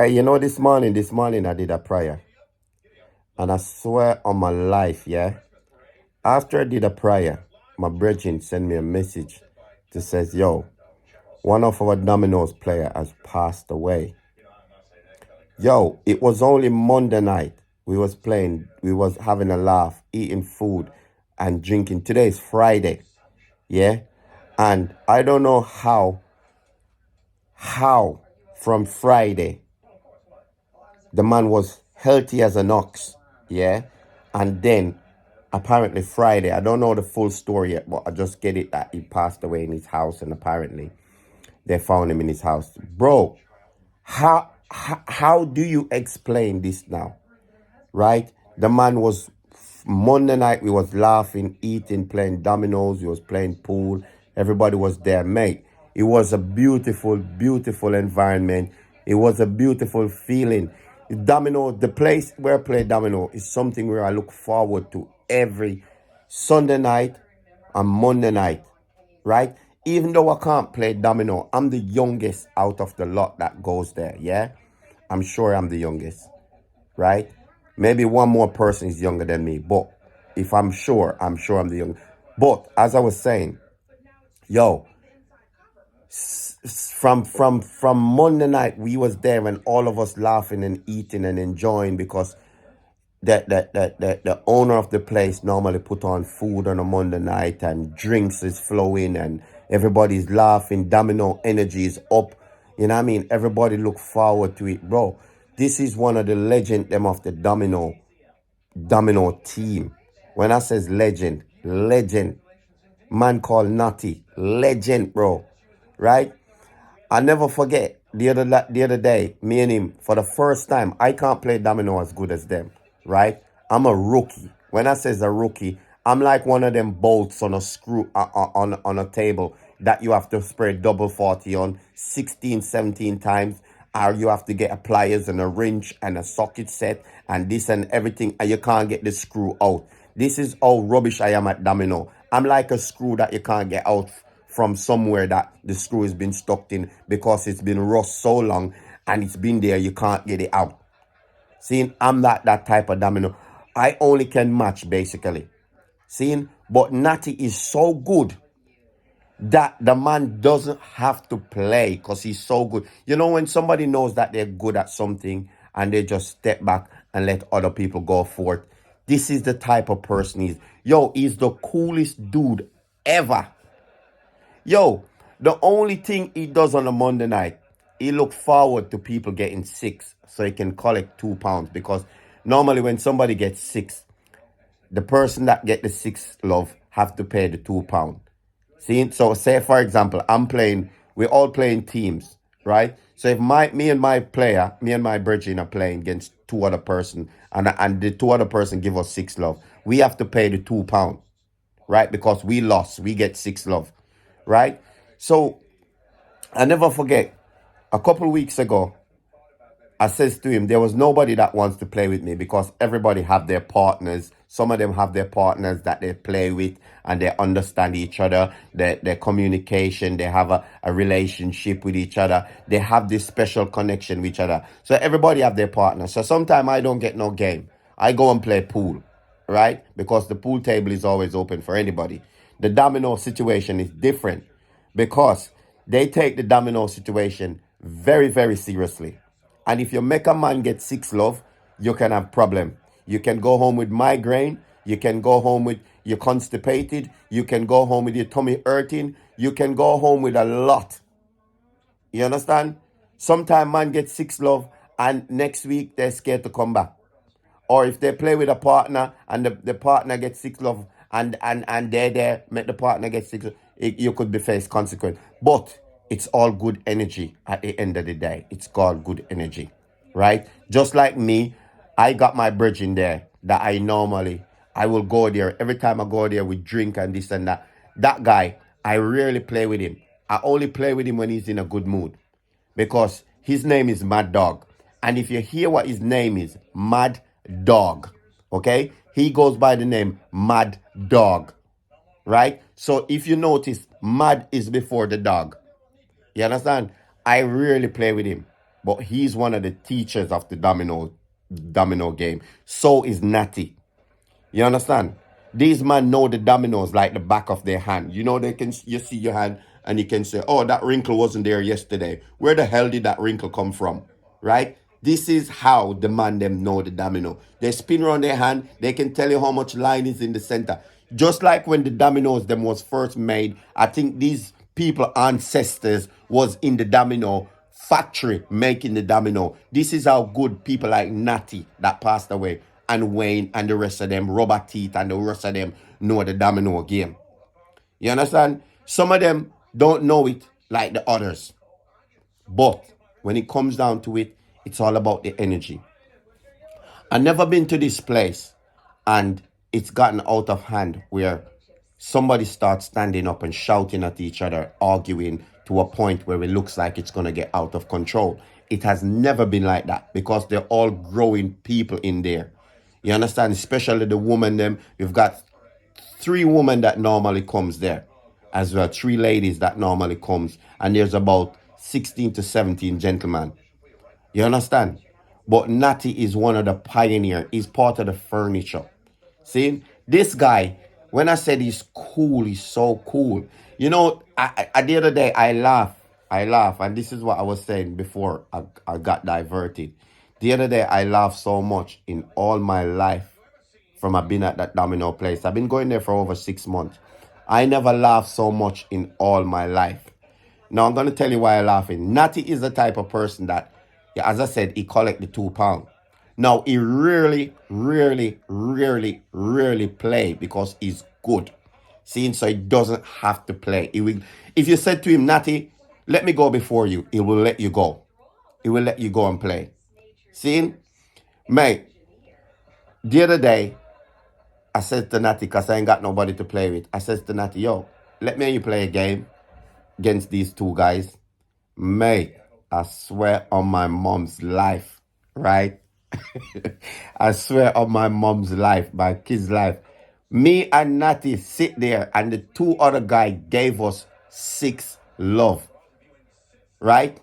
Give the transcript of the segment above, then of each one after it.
Hey, this morning I did a prayer. And I swear on my life, yeah. After I did a prayer, my brethren sent me a message that says, yo, one of our Domino's player has passed away. Yo, it was only Monday night. We was playing, we was having a laugh, eating food and drinking. Today is Friday, yeah? And I don't know how from Friday the man was healthy as an ox, yeah? And then apparently Friday, I don't know the full story yet, but I just get it that he passed away in his house, and apparently they found him in his house. Bro, how do you explain this now? Right? The man was Monday night, we was laughing, eating, playing dominoes, we was playing pool, everybody was there, mate. It was a beautiful, beautiful environment. It was a beautiful feeling. Domino, the place where I play domino is something where I look forward to every Sunday night and Monday night, right? Even though I can't play domino, I'm the youngest out of the lot that goes there, yeah? I'm sure I'm the youngest, right? Maybe one more person is younger than me, but if I'm sure I'm the young. But as I was saying, yo, from Monday night we was there and all of us laughing and eating and enjoying because the owner of the place normally put on food on a Monday night and drinks is flowing and everybody's laughing. Domino energy is up. You know what I mean? Everybody look forward to it, bro. This is one of the legend them of the domino team. When I says legend, legend. Man called Natty, legend, bro. Right? I never forget the other day, me and him for the first time. I can't play domino as good as them, right? I'm a rookie. When I says a rookie, I'm like one of them bolts on a screw on a table that you have to spread double 40 on 16, 17 times, or you have to get a pliers and a wrench and a socket set and this and everything, and you can't get the screw out. This is how rubbish I am at domino. I'm like a screw that you can't get out from somewhere that the screw has been stuck in because it's been rust so long and it's been there, you can't get it out. Seeing, I'm not that type of domino. I only can match basically. Seeing, but Natty is so good that the man doesn't have to play because he's so good. You know, when somebody knows that they're good at something and they just step back and let other people go forth. This is the type of person he's. Yo, he's the coolest dude ever. Yo, the only thing he does on a Monday night, he look forward to people getting six so he can collect £2 because normally when somebody gets six, the person that get the six love have to pay the £2. See, so say for example, we're all playing teams, right? So if me and my Virgin are playing against two other person, and the two other person give us six love, we have to pay the £2, right? Because we lost, we get six love, right? So I never forget, a couple weeks ago, I says to him, there was nobody that wants to play with me because everybody have their partners. Some of them have their partners that they play with and they understand each other, their communication, they have a relationship with each other. They have this special connection with each other. So everybody have their partners. So sometimes I don't get no game. I go and play pool, right? Because the pool table is always open for anybody. The domino situation is different because they take the domino situation very, very seriously. And if you make a man get six love, you can have problem. You can go home with migraine. You can go home with you constipated. You can go home with your tummy hurting. You can go home with a lot. You understand? Sometimes man gets six love and next week they're scared to come back. Or if they play with a partner and the partner gets six love and they're there, make the partner get six love, you could be faced consequence. But it's all good energy at the end of the day. It's called good energy, right? Just like me, I got my bridge in there that I will go there. Every time I go there, we drink and this and that. That guy, I rarely play with him. I only play with him when he's in a good mood because his name is Mad Dog. And if you hear what his name is, Mad Dog, okay? He goes by the name Mad Dog, right? So if you notice, Mad is before the dog. You understand? I rarely play with him. but he's one of the teachers of the domino game. So is Natty. You understand? These men know the dominoes like the back of their hand. You know, you see your hand and you can say, oh, that wrinkle wasn't there yesterday. Where the hell did that wrinkle come from? Right? This is how the man them know the domino. They spin around their hand, they can tell you how much line is in the center. Just like when the dominoes them was first made, I think these people ancestors was in the domino factory making the domino. This is how good people like Natty that passed away and Wayne and the rest of them, Robert Teeth and the rest of them know the domino game. You understand? Some of them don't know it like the others. But when it comes down to it, it's all about the energy. I've never been to this place and it's gotten out of hand where somebody starts standing up and shouting at each other, arguing to a point where it looks like it's going to get out of control. It has never been like that because they're all growing people in there. You understand? Especially the woman them. You've got 3 women that normally comes there as well. 3 ladies that normally comes. And there's about 16 to 17 gentlemen. You understand? But Natty is one of the pioneer. He's part of the furniture. See, this guy, when I said he's cool, he's so cool. You know, the other day I laugh, and this is what I was saying before I got diverted. The other day I laughed so much in all my life from I've been at that domino place. I've been going there for over 6 months. I never laughed so much in all my life. Now I'm going to tell you why I'm laughing. Natty is the type of person that, yeah, as I said, he collect the £2. Now he rarely play because he's good. Seeing so he doesn't have to play. He will, if you said to him, Natty, let me go before you, he will let you go. He will let you go and play. Seeing, mate, the other day, I said to Natty, because I ain't got nobody to play with, I said to Natty, yo, let me and you play a game against these 2 guys. Mate, I swear on my mom's life, right? I swear on my mom's life, my kid's life. Me and Natty sit there and the 2 other guys gave us 6 love. Right?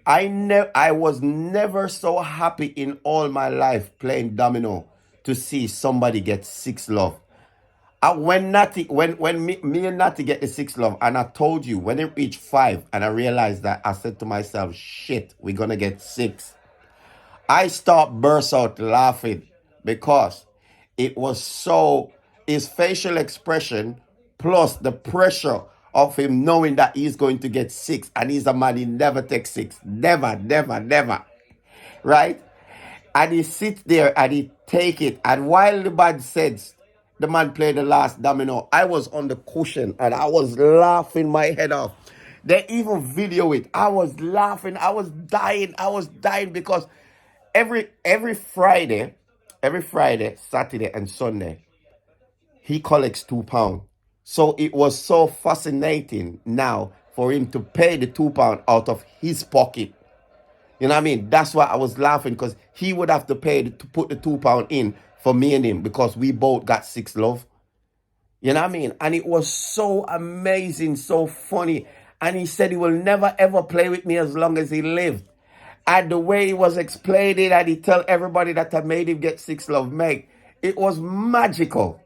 I was never so happy in all my life playing domino to see somebody get 6 love. When me and Natty get the 6 love, and I told you when it reached 5, and I realized that, I said to myself, shit, we're gonna get 6. I start burst out laughing because it was so, his facial expression plus the pressure of him knowing that he's going to get 6, and he's a man, he never takes 6, never, right? And he sits there and he take it, and while the man says, the man played the last domino, I was on the cushion and I was laughing my head off. They even video it. I was laughing, I was dying because every Friday, Saturday and Sunday, he collects £2. So it was so fascinating now for him to pay the £2 out of his pocket. You know what I mean? That's why I was laughing, because he would have to pay to put the £2 in for me and him, because we both got 6 love. You know what I mean? And it was so amazing, so funny. And he said he will never ever play with me as long as he lived. And the way he was explaining, and he tell everybody that I made him get 6 love, mate, it was magical.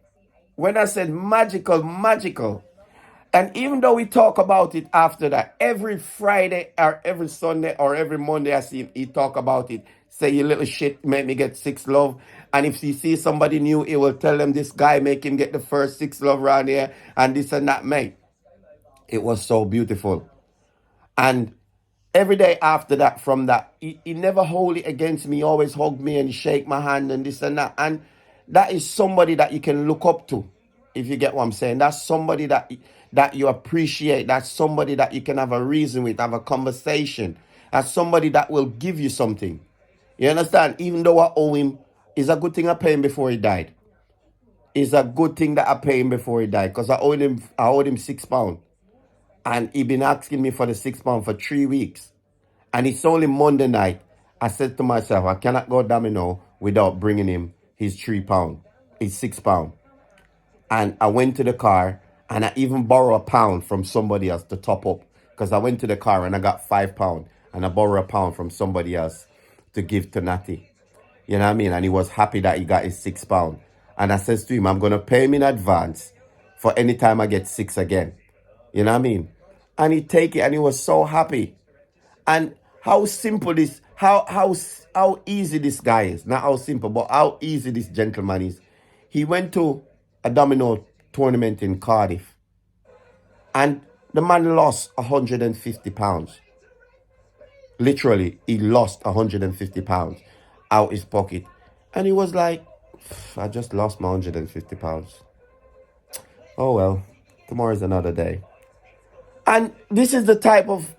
When I said magical. And even though we talk about it after that, every Friday or every Sunday or every Monday, I see him, he talk about it. Say, you little shit, make me get 6 love. And if he sees somebody new, he will tell them this guy make him get the first 6 love around here and this and that, mate. It was so beautiful. And every day after that, from that, he never hold it against me. He always hug me and shake my hand and this and that. And that is somebody that you can look up to, if you get what I'm saying. That's somebody that you appreciate. That's somebody that you can have a reason with, have a conversation. That's somebody that will give you something. You understand? Even though I owe him, it's a good thing I paid him before he died. It's a good thing that I paid him before he died, because I owed him £6. And he been asking me for the £6 for 3 weeks. And it's only Monday night. I said to myself, I cannot go domino without bringing him his £3, his £6. And I went to the car and I even borrowed £1 from somebody else to top up, because I went to the car and I got £5. and I borrow a pound from somebody else to give to Natty. You know what I mean? And he was happy that he got his £6. And I says to him, I'm gonna pay him in advance for any time I get six again. You know what I mean? And he take it and he was so happy. And how simple this, how easy this guy is. Not how simple, but how easy this gentleman is. He went to a domino tournament in Cardiff, and the man lost £150. Literally, he lost £150 out his pocket. And he was like, I just lost my £150. Oh well, tomorrow's another day. And this is the type of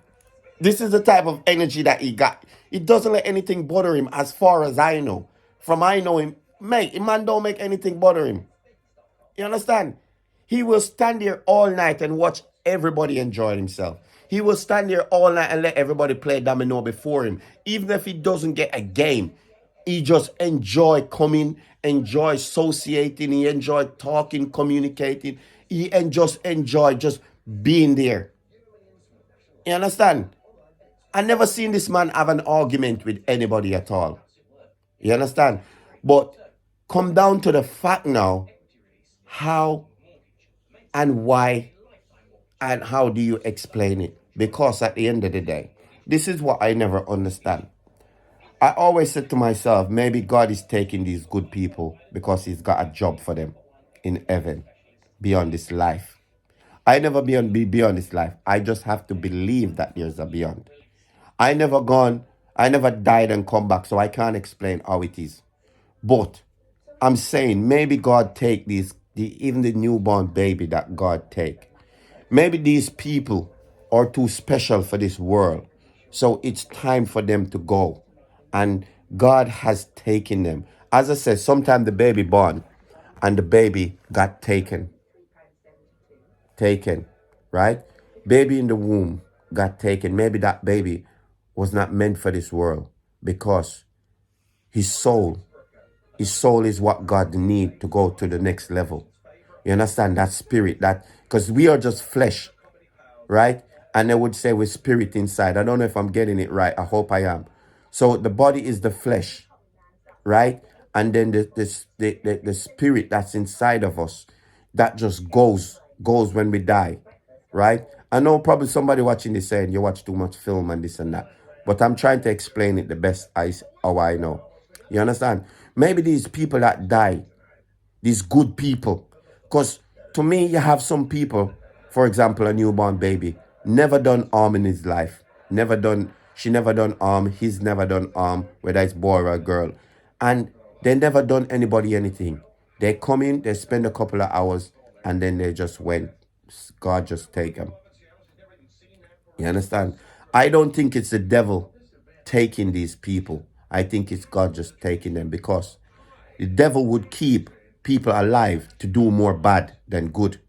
energy that he got. He doesn't let anything bother him, as far as I know. From I know him, mate, the man don't make anything bother him. You understand? He will stand there all night and watch everybody enjoy himself. He will stand there all night and let everybody play domino before him. Even if he doesn't get a game, he just enjoy coming, enjoy associating, he enjoy talking, communicating. Just enjoy just being there. You understand? I never seen this man have an argument with anybody at all. You understand? But come down to the fact now, how and why and how do you explain it? Because at the end of the day, this is what I never understand. I always said to myself, maybe God is taking these good people because he's got a job for them in heaven beyond this life. I never be beyond this life. I just have to believe that there's a beyond. I never died and come back, so I can't explain how it is. But I'm saying maybe God take even the newborn baby that God take. Maybe these people are too special for this world. So it's time for them to go. And God has taken them. As I said, sometimes the baby born and the baby got taken, right? Baby in the womb got taken. Maybe that baby was not meant for this world because his soul is what God need to go to the next level. You understand? That spirit, that, because we are just flesh, right? And they would say with spirit inside. I don't know if I'm getting it right. I hope I am. So the body is the flesh, right? And then the spirit that's inside of us, that just goes when we die, right? I know probably somebody watching this saying you watch too much film and this and that, but I'm trying to explain it the best how I know. You understand? Maybe these people that die, these good people, because to me, you have some people, for example, a newborn baby, never done harm in his life, she never done harm, he's never done harm, whether it's boy or a girl, and they never done anybody anything. They come in, they spend a couple of hours, and then they just went. God just take them. You understand? I don't think it's the devil taking these people. I think it's God just taking them, because the devil would keep people alive to do more bad than good.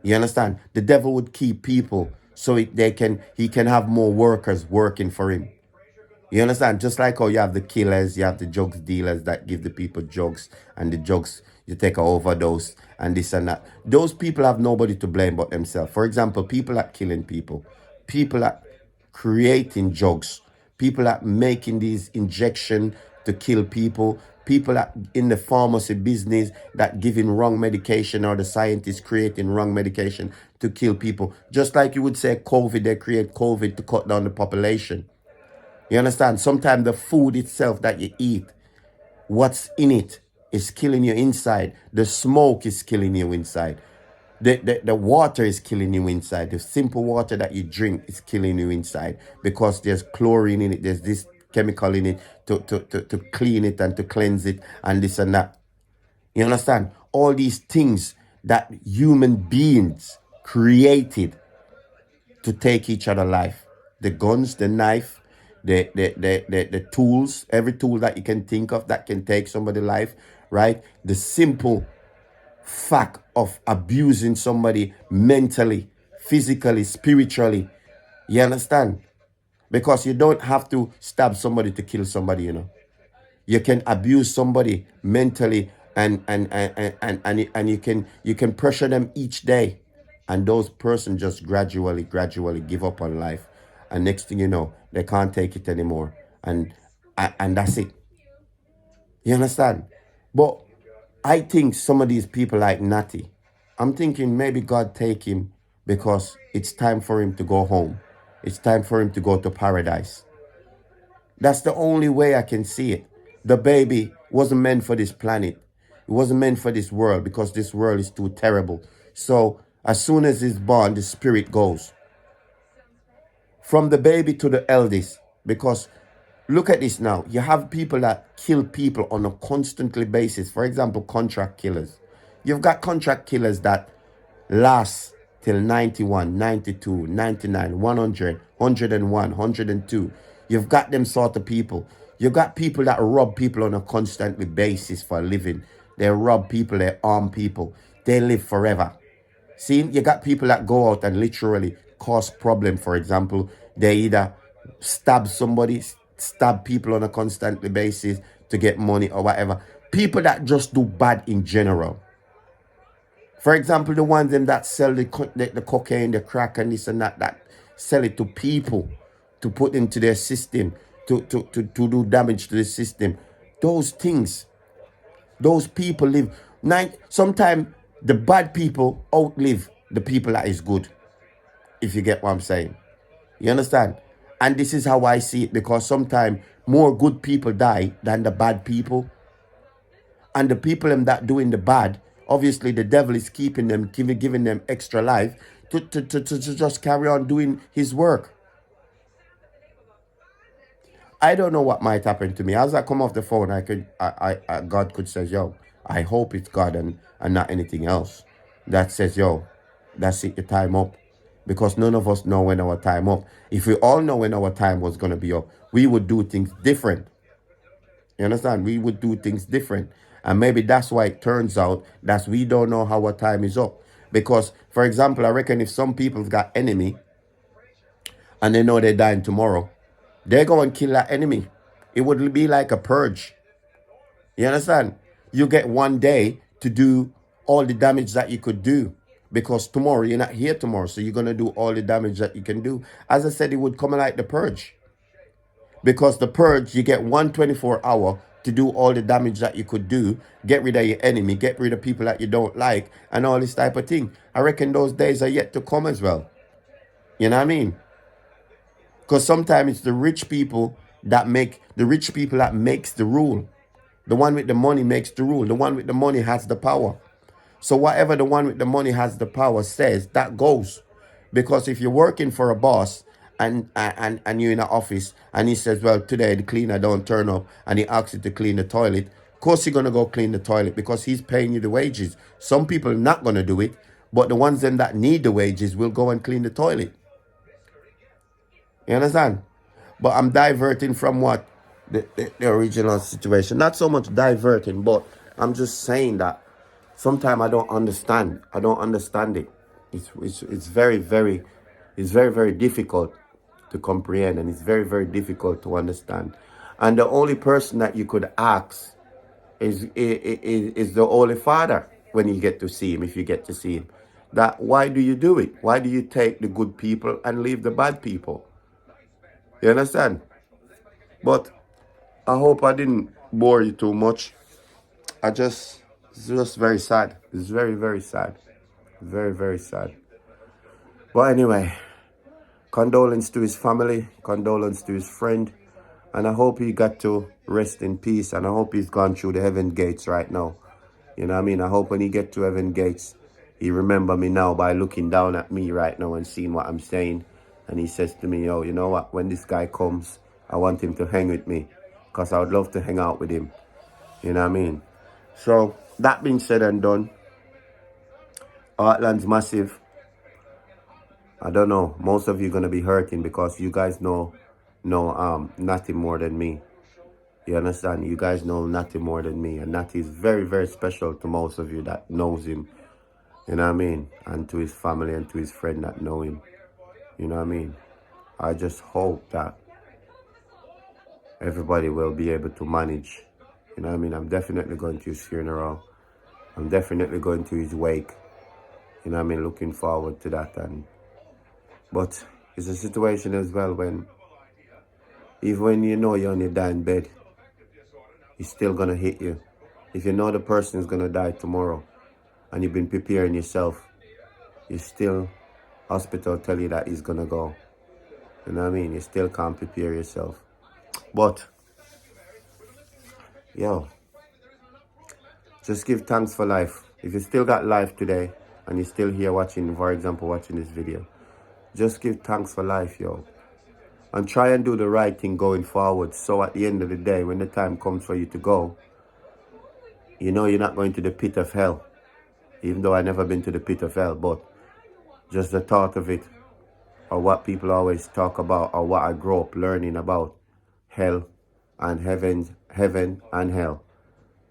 You understand? The devil would keep people so he can have more workers working for him. You understand? Just like how you have the killers, you have the drugs dealers that give the people drugs, and the drugs, you take an overdose and this and that. Those people have nobody to blame but themselves. For example, people that killing people that creating drugs, people that making these injection to kill people that in the pharmacy business that giving wrong medication, or the scientists creating wrong medication to kill people. Just like you would say COVID, they create COVID to cut down the population. You understand? Sometimes the food itself that you eat, what's in it is killing you inside. The smoke is killing you inside. The water is killing you inside. The simple water that you drink is killing you inside, because there's chlorine in it. There's this chemical in it to clean it and to cleanse it and this and that. You understand? All these things that human beings created to take each other life. The guns, the knife, the tools, every tool that you can think of that can take somebody's life, right? The simple fact of abusing somebody mentally, physically, spiritually. You understand? Because you don't have to stab somebody to kill somebody, you know. You can abuse somebody mentally, and you can pressure them each day, and those person just gradually give up on life. and next thing you know, they can't take it anymore, and that's it. You understand? But I think some of these people like Natty, I'm thinking maybe God take him because it's time for him to go home. It's time for him to go to paradise. That's the only way I can see it. The baby wasn't meant for this planet. It wasn't meant for this world because this world is too terrible. So as soon as he's born, the spirit goes. From the baby to the eldest. Because look at this now. You have people that kill people on a constantly basis. For example, contract killers. You've got contract killers that last till 91, 92, 99, 100, 101, 102. You've got them sort of people. You've got people that rob people on a constant basis for a living. They rob people, they harm people. They live forever. See, you got people that go out and literally cause problem. For example, they either stab somebody, stab people on a constant basis to get money or whatever. People that just do bad in general. For example, the ones them that sell the cocaine, the crack, and this and that sell it to people to put into their system, to do damage to the system. Those things, those people live. Sometimes the bad people outlive the people that is good, if you get what I'm saying. You understand? And this is how I see it, because sometimes more good people die than the bad people. And the people that doing the bad, obviously the devil is keeping them, giving them extra life to just carry on doing his work. I don't know what might happen to me. As I come off the phone, God could say, yo, I hope it's God and not anything else that says, yo, that's it, your time up. Because none of us know when our time up. If we all know when our time was going to be up, we would do things different. You understand? We would do things different. And maybe that's why it turns out that we don't know how our time is up. Because, for example, I reckon if some people's got enemy and they know they're dying tomorrow, they go and kill that enemy. It would be like a purge. You understand? You get one day to do all the damage that you could do. Because tomorrow, you're not here tomorrow. So you're going to do all the damage that you can do. As I said, it would come like the purge. Because the purge, you get 124 hour to do all the damage that you could do. Get rid of your enemy. Get rid of people that you don't like. And all this type of thing. I reckon those days are yet to come as well. You know what I mean? Because sometimes it's the rich people that makes the rule. The one with the money makes the rule. The one with the money has the power. So whatever the one with the money has the power says, that goes. Because if you're working for a boss and you're in an office and he says, well, today the cleaner don't turn up and he asks you to clean the toilet, of course you're going to go clean the toilet because he's paying you the wages. Some people are not going to do it, but the ones then that need the wages will go and clean the toilet. You understand? But I'm diverting from what the original situation. Not so much diverting, but I'm just saying that sometimes I don't understand. I don't understand it. It's very, very, it's very, very difficult to comprehend, and it's very, very difficult to understand. And the only person that you could ask is the Holy Father when you get to see him, if you get to see him. That why do you do it? Why do you take the good people and leave the bad people? You understand? But I hope I didn't bore you too much. It's just very sad. It's very, very sad. Very, very sad. But anyway, condolence to his family, condolence to his friend. And I hope he got to rest in peace. And I hope he's gone through the heaven gates right now. You know what I mean? I hope when he get to heaven gates, he remember me now by looking down at me right now and seeing what I'm saying. And he says to me, yo, you know what? When this guy comes, I want him to hang with me. Because I would love to hang out with him. You know what I mean? So, that being said and done, Heartland's massive. I don't know. Most of you are going to be hurting because you guys know nothing more than me. You understand? You guys know nothing more than me. And Natty is very, very special to most of you that knows him. You know what I mean? And to his family and to his friend that know him. You know what I mean? I just hope that everybody will be able to manage. You know what I mean? I'm definitely going to his funeral. I'm definitely going to his wake. You know what I mean? Looking forward to that. But It's a situation as well when, even when you know you're on your dying bed, it's still gonna hit you. If you know the person is gonna die tomorrow and you've been preparing yourself, you still, hospital tell you that he's gonna go. You know what I mean? You still can't prepare yourself. But, yo, just give thanks for life. If you still got life today and you're still here watching, for example, watching this video, just give thanks for life, yo. And try and do the right thing going forward. So at the end of the day, when the time comes for you to go, you know you're not going to the pit of hell. Even though I've never been to the pit of hell, but just the thought of it, or what people always talk about, or what I grew up learning about hell and heaven and hell.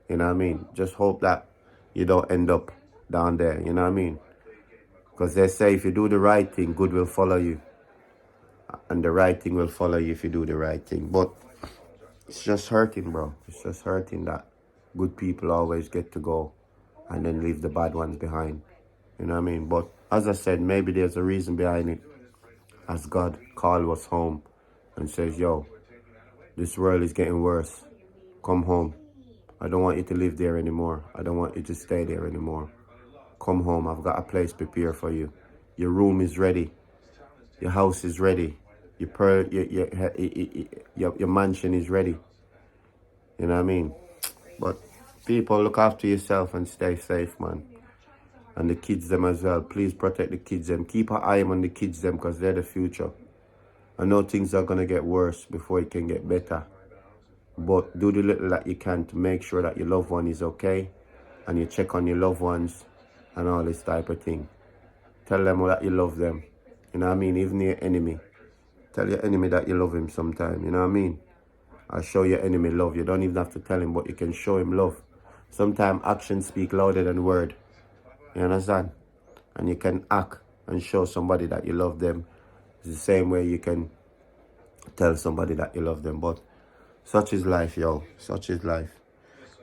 You know what I mean? Just hope that you don't end up down there, you know what I mean? Because they say if you do the right thing, good will follow you. And the right thing will follow you if you do the right thing. But it's just hurting, bro. It's just hurting that good people always get to go and then leave the bad ones behind. You know what I mean? But as I said, maybe there's a reason behind it. As God called us home and says, yo, this world is getting worse. Come home. I don't want you to live there anymore. I don't want you to stay there anymore. Come home. I've got a place prepared for you. Your room is ready. Your house is ready. Your mansion is ready. You know what I mean? But people, look after yourself and stay safe, man. And the kids them as well. Please protect the kids them. Keep an eye on the kids them because they're the future. I know things are going to get worse before it can get better. But do the little that you can to make sure that your loved one is okay. And you check on your loved ones and all this type of thing. Tell them that you love them. You know what I mean? Even your enemy. Tell your enemy that you love him sometime. You know what I mean? Or show your enemy love. You don't even have to tell him, but you can show him love. Sometimes actions speak louder than word. You understand? And you can act and show somebody that you love them. It's the same way you can tell somebody that you love them. But such is life, yo. Such is life.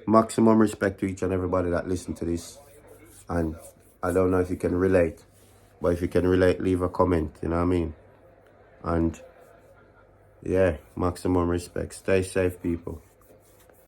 Maximum respect to each and everybody that listen to this. And I don't know if you can relate. But if you can relate, leave a comment. You know what I mean? And yeah, maximum respect. Stay safe, people.